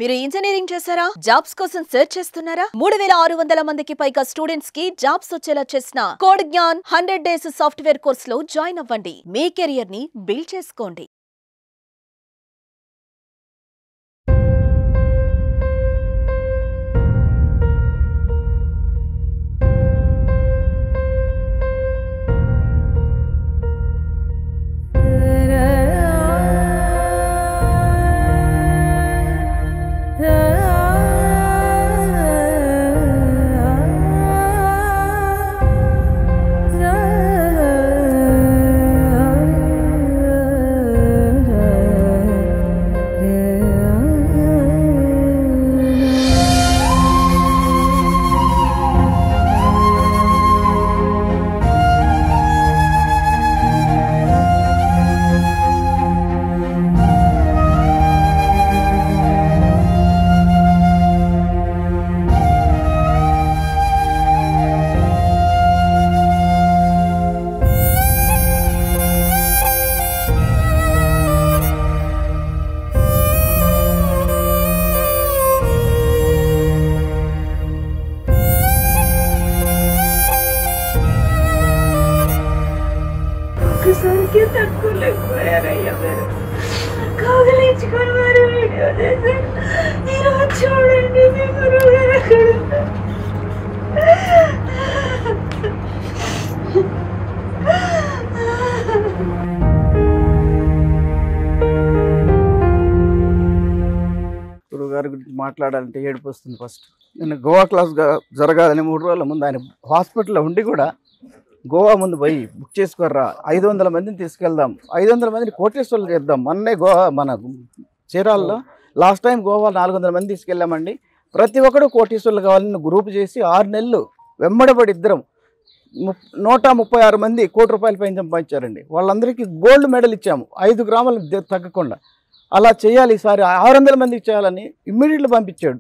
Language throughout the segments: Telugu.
మీరు ఇంజనీరింగ్ చేశారా? జాబ్స్ కోసం సెర్చ్ చేస్తున్నారా? 3600 మందికి పైగా స్టూడెంట్స్ కి జాబ్స్ వచ్చేలా చేసిన code Gyan 100 days software course లో జాయిన్ అవ్వండి. మీ కెరియర్ ని బిల్డ్ చేసుకోండి. ఒకసారికి తట్టుకోలేకపోయారయ్యా మీరు కాగలించుకొని మరి వీడియో చేసి ఈరోజు చూడండి మీ గురువు గారు అక్కడ గురువు గారి గురించి మాట్లాడాలంటే ఏడుపు వస్తుంది. ఫస్ట్ నేను గోవా క్లాస్ జరగాలని 3 రోజుల ముందు ఆయన హాస్పిటల్లో ఉండి కూడా గోవా ముందు పోయి బుక్ చేసుకోర్రా, 500 మందిని తీసుకెళ్దాం, 500 మందిని కోటేశ్వర్లు చేద్దాం. మొన్నే గోవా మన చీరాల్లో లాస్ట్ టైం గోవా 400 మంది తీసుకెళ్ళామండి. ప్రతి ఒక్కరు కోటేశ్వర్లు కావాలని గ్రూప్ చేసి 6 నెలలు వెంబడబడి ఇద్దరం 136 మంది ₹1 కోటి పైన సంపాదించారండి. వాళ్ళందరికీ గోల్డ్ మెడల్ ఇచ్చాము, 5 గ్రాములు తగ్గకుండా. అలా చేయాలి ఈసారి 600 మందికి చేయాలని ఇమ్మీడియట్లీ పంపించాడు.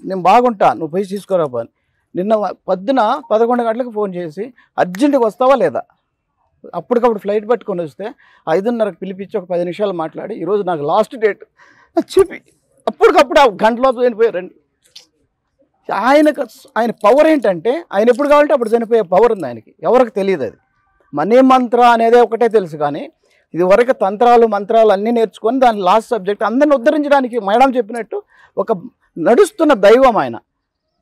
నేను బాగుంటా, నువ్వు పోయి తీసుకురాపా అని. నిన్న పొద్దున 11 గంటలకు ఫోన్ చేసి అర్జెంటుగా వస్తావా లేదా, అప్పటికప్పుడు ఫ్లైట్ పట్టుకొని వస్తే 5:30కి పిలిపించి ఒక 10 నిమిషాలు మాట్లాడి ఈరోజు నాకు లాస్ట్ డేట్ చూపి అప్పటికప్పుడు ఆ గంటలోపు చనిపోయారండి. ఆయన పవర్ ఏంటంటే ఆయన ఎప్పుడు కావాలంటే అప్పుడు చనిపోయే పవర్ ఉంది ఆయనకి. ఎవరికి తెలియదు అది. మనీ మంత్ర అనేది ఒకటే తెలుసు, కానీ ఇది వరకు తంత్రాలు మంత్రాలు అన్నీ నేర్చుకొని దాని లాస్ట్ సబ్జెక్ట్ అందరిని ఉద్ధరించడానికి మేడం చెప్పినట్టు ఒక నడుస్తున్న దైవం ఆయన.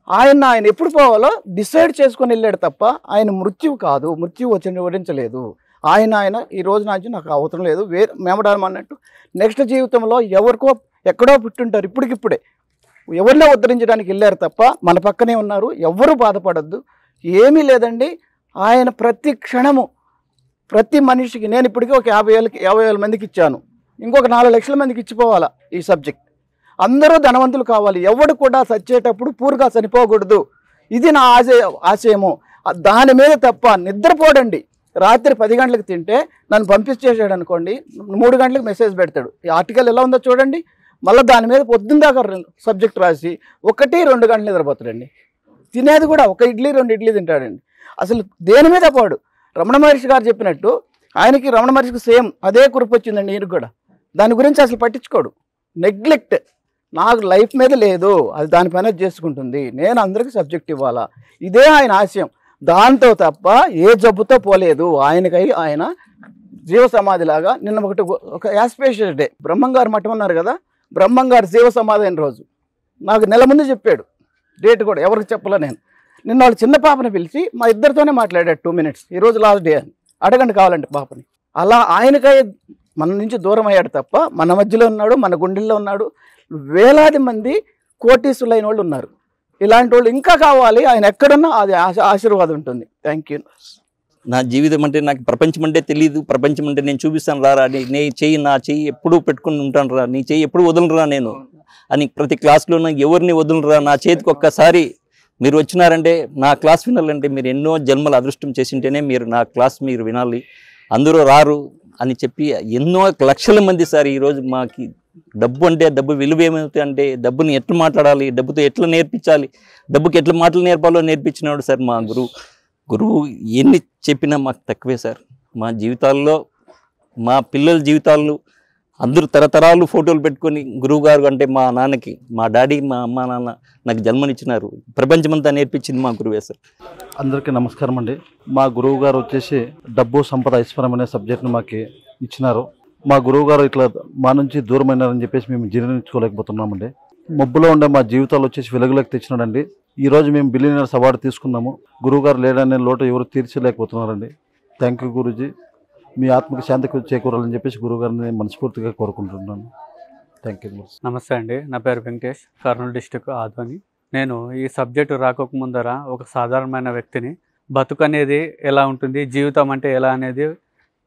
ఆయన ఎప్పుడు పోవాలో డిసైడ్ చేసుకొని వెళ్ళాడు తప్ప ఆయన మృత్యువు కాదు, మృత్యువు వచ్చి వరించలేదు. ఆయన ఈ రోజు నాకు అవసరం లేదు. మేమడారం అన్నట్టు నెక్స్ట్ జీవితంలో ఎవరికో ఎక్కడో పుట్టుంటారు, ఇప్పటికిప్పుడే ఎవరిలో ఉద్ధరించడానికి వెళ్ళారు తప్ప మన పక్కనే ఉన్నారు. ఎవరు బాధపడద్దు, ఏమీ లేదండి. ఆయన ప్రతి క్షణము ప్రతి మనిషికి నేను ఇప్పటికీ ఒక 50,000 మందికి ఇచ్చాను, ఇంకొక 4 లక్షల మందికి ఇచ్చిపోవాలా ఈ సబ్జెక్ట్. అందరూ ధనవంతులు కావాలి, ఎవడు కూడా చచ్చేటప్పుడు పూర్గా చనిపోకూడదు. ఇది నా ఆశయము. దాని మీద తప్ప నిద్రపోడండి. రాత్రి 10 గంటలకు తింటే నన్ను పంపించేసాడు అనుకోండి, 3 గంటలకు మెసేజ్ పెడతాడు, ఈ ఆర్టికల్ ఎలా ఉందో చూడండి. మళ్ళీ దాని మీద పొద్దున్న దాకా సబ్జెక్ట్ రాసి 1-2 గంటలు నిద్రపోతాడండి. తినేది కూడా 1 ఇడ్లీ 2 ఇడ్లీ తింటాడండి. అసలు దేని మీద పోడు. రమణ మహర్షి గారు చెప్పినట్టు ఆయనకి రమణ మహర్షికి సేమ్ అదే కురుపు వచ్చిందండి. ఈయనకు కూడా దాని గురించి అసలు పట్టించుకోడు. నెగ్లెక్ట్. నాకు లైఫ్ మీద లేదు, అది దాని పైన చేసుకుంటుంది, నేను అందరికీ సబ్జెక్ట్ ఇవ్వాలా, ఇదే ఆయన ఆశయం. దాంతో తప్ప ఏ జబ్బుతో పోలేదు. ఆయనకై ఆయన జీవ సమాధిలాగా నిన్న ఒక యాస్పేషియస్ డే బ్రహ్మంగారు మఠం ఉన్నారు కదా, బ్రహ్మంగారు జీవ సమాధి అయిన రోజు నాకు నెల ముందు చెప్పాడు, డేట్ కూడా ఎవరికి చెప్పలే. నేను నిన్న వాళ్ళు చిన్న పాపని పిలిచి మా ఇద్దరితోనే మాట్లాడాడు 2 minutes, ఈరోజు లాస్ట్ డే అని. అడగండి కావాలంటే పాపని. అలా ఆయనకై మన నుంచి దూరం అయ్యాడు తప్ప మన మధ్యలో ఉన్నాడు, మన గుండెల్లో ఉన్నాడు. వేలాది మంది కోటీసులైన వాళ్ళు ఉన్నారు. ఇలాంటి వాళ్ళు ఇంకా కావాలి. ఆయన ఎక్కడున్నా అది ఆశీర్వాదం ఉంటుంది. Thank you. నా జీవితం అంటే నాకు ప్రపంచం అంటే తెలియదు, ప్రపంచం అంటే నేను చూపిస్తాను రా, నీ నా చెయ్యి ఎప్పుడూ పెట్టుకుని ఉంటాను రా, నీ చెయ్యి ఎప్పుడు వదలరా నేను అని ప్రతి క్లాస్లో ఎవరిని వదలరా, నా చేతికి ఒక్కసారి మీరు వచ్చినారంటే నా క్లాస్ వినాలంటే మీరు ఎన్నో జన్మల అదృష్టం చేసింటేనే మీరు నా క్లాస్ మీరు వినాలి, అందరూ రారు అని చెప్పి ఎన్నో లక్షల మంది సార్ ఈరోజు మాకి డబ్బు అంటే డబ్బు విలువ ఏమవుతుంది అంటే డబ్బుని ఎట్లా మాట్లాడాలి, డబ్బుతో ఎట్లా నేర్పించాలి, డబ్బుకి ఎట్లా మాటలు నేర్పాలో నేర్పించినాడు సార్ మా గురువు. ఎన్ని చెప్పినా మాకు తక్కువే సార్. మా జీవితాల్లో మా పిల్లల జీవితాల్లో అందరూ తరతరాలు ఫోటోలు పెట్టుకొని గురువు గారు అంటే మా నాన్నకి, మా డాడీ, మా అమ్మ నాన్న నాకు జన్మనిచ్చినారు. ప్రపంచమంతా నేర్పించింది మా గురువే సార్. అందరికీ నమస్కారం అండి. మా గురువు గారు వచ్చేసి డబ్బు సంపద ఐశ్వర్యం అనే సబ్జెక్ట్ని మాకు ఇచ్చినారు. మా గురువు గారు ఇట్లా మా నుంచి దూరమైనారని చెప్పేసి మేము జీర్ణించుకోలేకపోతున్నామండి. మబ్బులో ఉండే మా జీవితాలు వచ్చేసి వెలుగులోకి తెచ్చినాడండి. ఈరోజు మేము బిలియనర్స్ అవార్డు తీసుకున్నాము. గురువు గారు లేడనే లోటు ఎవరు తీర్చలేకపోతున్నారండి. Thank you Guruji. మీ ఆత్మకి శాంతి చేకూరాలని చెప్పేసి గురువు గారిని మనస్ఫూర్తిగా కోరుకుంటున్నాను. Thank you. నమస్తే అండి, నా పేరు వెంకటేష్, కర్నూలు డిస్టిక్ ఆధ్వని. నేను ఈ సబ్జెక్టు రాకముందర ఒక సాధారణమైన వ్యక్తిని. బతుకు అనేది ఎలా ఉంటుంది, జీవితం అంటే ఎలా అనేది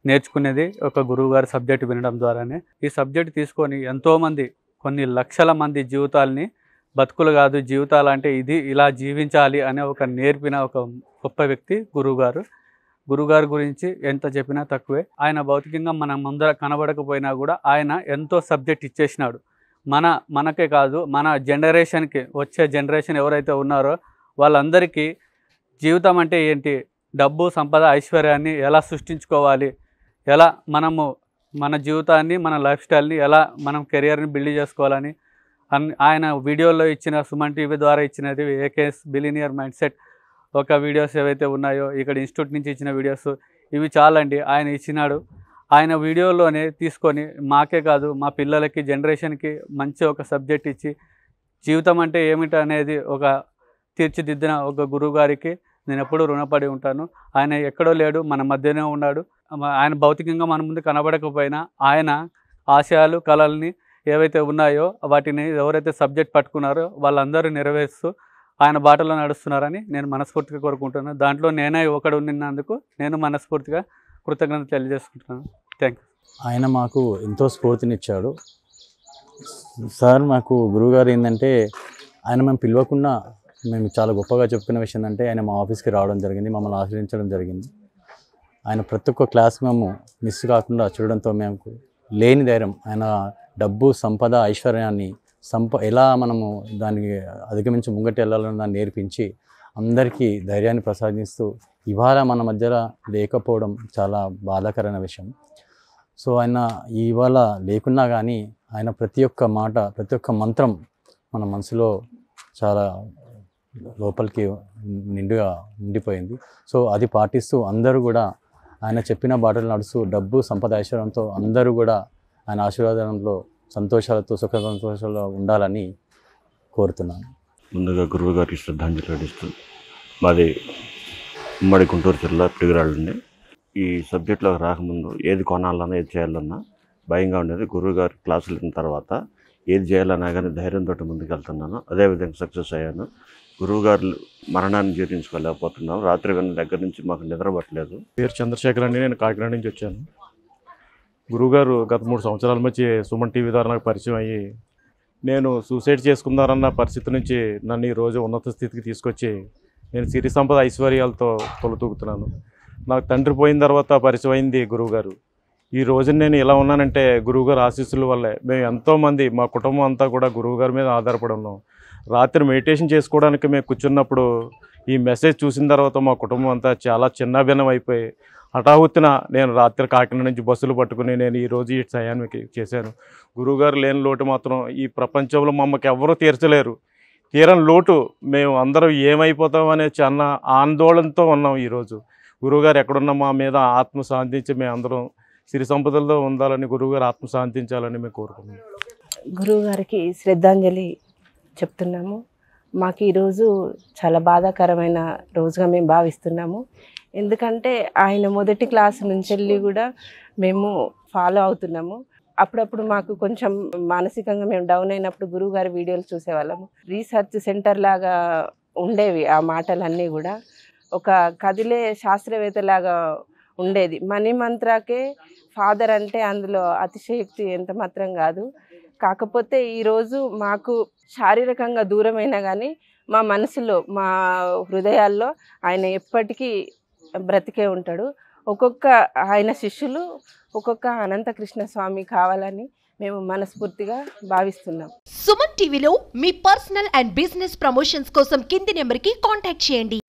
నేర్చుకునేది ఒక గురువుగారి సబ్జెక్టు వినడం ద్వారానే. ఈ సబ్జెక్టు తీసుకొని ఎంతోమంది, కొన్ని లక్షల మంది జీవితాలని, బతుకులు కాదు జీవితాలు అంటే ఇది ఇలా జీవించాలి అనే ఒక నేర్పిన ఒక గొప్ప వ్యక్తి గురువుగారు. గురువుగారి గురించి ఎంత చెప్పినా తక్కువే. ఆయన భౌతికంగా మన ముందర కనబడకపోయినా కూడా ఆయన ఎంతో సబ్జెక్ట్ ఇచ్చేసినాడు. మనకే కాదు, మన జనరేషన్కి, వచ్చే జనరేషన్ ఎవరైతే ఉన్నారో వాళ్ళందరికీ జీవితం అంటే ఏంటి, డబ్బు సంపద ఐశ్వర్యాన్ని ఎలా సృష్టించుకోవాలి, ఎలా మనము మన జీవితాన్ని, మన లైఫ్ స్టైల్ని ఎలా మనం కెరియర్ని బిల్డ్ చేసుకోవాలని ఆయన వీడియోలో ఇచ్చిన, సుమన్ టీవీ ద్వారా ఇచ్చినది ఏకేఎస్ బిలినియర్ మైండ్ సెట్ ఒక వీడియోస్ ఏవైతే ఉన్నాయో, ఇక్కడ ఇన్స్టిట్యూట్ నుంచి ఇచ్చిన వీడియోస్, ఇవి చాలండి. ఆయన ఇచ్చినాడు. ఆయన వీడియోలోనే తీసుకొని మాకే కాదు మా పిల్లలకి, జనరేషన్కి మంచి ఒక సబ్జెక్ట్ ఇచ్చి జీవితం అంటే ఏమిటి అనేది ఒక తీర్చిదిద్దిన ఒక గురువు గారికి నేను ఎప్పుడూ రుణపడి ఉంటాను. ఆయన ఎక్కడో లేడు, మన మధ్యనే ఉన్నాడు. ఆయన భౌతికంగా మన ముందు కనబడకపోయినా ఆయన ఆశయాలు, కళల్ని ఏవైతే ఉన్నాయో వాటిని ఎవరైతే సబ్జెక్ట్ పట్టుకున్నారో వాళ్ళందరూ నెరవేరుస్తూ ఆయన బాటలో నడుస్తున్నారని నేను మనస్ఫూర్తిగా కోరుకుంటున్నాను. దాంట్లో నేనే ఒకడు ఉన్నందుకు నేను మనస్ఫూర్తిగా కృతజ్ఞత తెలియజేసుకుంటున్నాను. Thank you. ఆయన మాకు ఎంతో స్ఫూర్తినిచ్చాడు సార్. మాకు గురువుగారు ఏంటంటే, ఆయన మేము పిలవకుండా మేము చాలా గొప్పగా చెప్పుకున్న విషయం ఏంటంటే, ఆయన మా ఆఫీస్కి రావడం జరిగింది, మమ్మల్ని ఆశ్రయించడం జరిగింది. ఆయన ప్రతి ఒక్క క్లాస్ మేము మిస్ కాకుండా చూడడంతో మేము లేని ధైర్యం, ఆయన డబ్బు సంపద ఐశ్వర్యాన్ని ఎలా మనము దానికి అధిగమించి ముంగటి వెళ్ళాలని దాన్ని నేర్పించి అందరికీ ధైర్యాన్ని ప్రసాదిస్తూ ఇవాళ మన మధ్యలో లేకపోవడం చాలా బాధాకరమైన విషయం. సో ఆయన ఇవాళ లేకున్నా కానీ ఆయన ప్రతి ఒక్క మాట, ప్రతి ఒక్క మంత్రం మన మనసులో చాలా లోపలికి నిండుగా ఉండిపోయింది. సో అది పాటిస్తూ అందరూ కూడా ఆయన చెప్పిన బాటలు నడుస్తూ డబ్బు సంపద ఐశ్వర్యంతో అందరూ కూడా ఆయన ఆశీర్వాదంలో సంతోషాలతో సుఖ సంతోషాలు ఉండాలని కోరుతున్నాను. ముందుగా గురువు గారికి శ్రద్ధాంజలి ఘటిస్తూ, మాది ఉమ్మడి గుంటూరు జిల్లా పిడుగురాళ్ళండి. ఈ సబ్జెక్టులో రాకముందు ఏది కొనాలన్నా ఏది చేయాలన్నా భయంగా ఉండేది. గురువు గారి క్లాసులు విన్న తర్వాత ఏది చేయాలన్నా కానీ ధైర్యంతో ముందుకు వెళ్తున్నాను. అదేవిధంగా సక్సెస్ అయ్యాను. గురువుగారు మరణాన్ని జీర్ణించుకోలేకపోతున్నాం. రాత్రి విన్న దగ్గర నుంచి మాకు నిద్ర పట్టలేదు. పేరు చంద్రశేఖర్ అండి, నేను కాకినాడ నుంచి వచ్చాను. గురువుగారు గత 3 సంవత్సరాల మధ్య సుమన్ టీవీ ద్వారా నాకు పరిచయం అయ్యి, నేను సూసైడ్ చేసుకుందారన్న పరిస్థితి నుంచి నన్ను ఈరోజు ఉన్నత స్థితికి తీసుకొచ్చి నేను సిరి సంపద ఐశ్వర్యాలతో తొలతూగుతున్నాను. నాకు తండ్రి పోయిన తర్వాత పరిచయం అయింది గురువుగారు. ఈ రోజు నేను ఇలా ఉన్నానంటే గురువుగారు ఆశీస్సుల వల్లే. మేము ఎంతోమంది, మా కుటుంబం అంతా కూడా గురువుగారి మీద ఆధారపడి ఉన్నాం. రాత్రి మెడిటేషన్ చేసుకోవడానికి మేము కూర్చున్నప్పుడు ఈ మెసేజ్ చూసిన తర్వాత మా కుటుంబం అంతా చాలా చిన్నభిన్నం అయిపోయి, హఠాహుత్తున నేను రాత్రి కాకినాడ నుంచి బస్సులు పట్టుకుని నేను ఈరోజు ఈ సయానికి చేశాను. గురువుగారు లేని లోటు మాత్రం ఈ ప్రపంచంలో మమ్మల్ని ఎవరూ తీర్చలేరు. తీరని లోటు. మేము అందరం ఏమైపోతామనే చిన్న ఆందోళనతో ఉన్నాం ఈరోజు. గురువుగారు ఎక్కడున్నా మా మీద ఆత్మ శాంతించి మేము అందరం సిరి సంపదలతో ఉండాలని, గురువుగారు ఆత్మ శాంతించాలని మేము కోరుకున్నాం. గురువుగారికి శ్రద్ధాంజలి చెప్తున్నాము. మాకు ఈరోజు చాలా బాధాకరమైన రోజుగా మేము భావిస్తున్నాము. ఎందుకంటే ఆయన మొదటి క్లాస్ నుంచి వెళ్ళి కూడా మేము ఫాలో అవుతున్నాము. అప్పుడప్పుడు మాకు కొంచెం మానసికంగా మేము డౌన్ అయినప్పుడు గురువుగారి వీడియోలు చూసేవాళ్ళము. రీసెర్చ్ సెంటర్ లాగా ఉండేవి ఆ మాటలన్నీ కూడా. ఒక కదిలే శాస్త్రవేత్తలాగా ఉండేది. మనీ మంత్రాకే ఫాదర్ అంటే అందులో అతిశయోక్తి ఎంత మాత్రం కాదు. కాకపోతే ఈరోజు మాకు శారీరకంగా దూరమైనా కానీ మా మనసులో, మా హృదయాల్లో ఆయన ఎప్పటికీ బ్రతికే ఉంటాడు. ఒక్కొక్క ఆయన శిష్యులు ఒక్కొక్క అనంతకృష్ణ స్వామి కావాలని మేము మనస్ఫూర్తిగా భావిస్తున్నాం. సుమన్ టీవీలో మీ పర్సనల్ అండ్ బిజినెస్ ప్రమోషన్స్ కోసం కింది నెంబర్కి కాంటాక్ట్ చేయండి.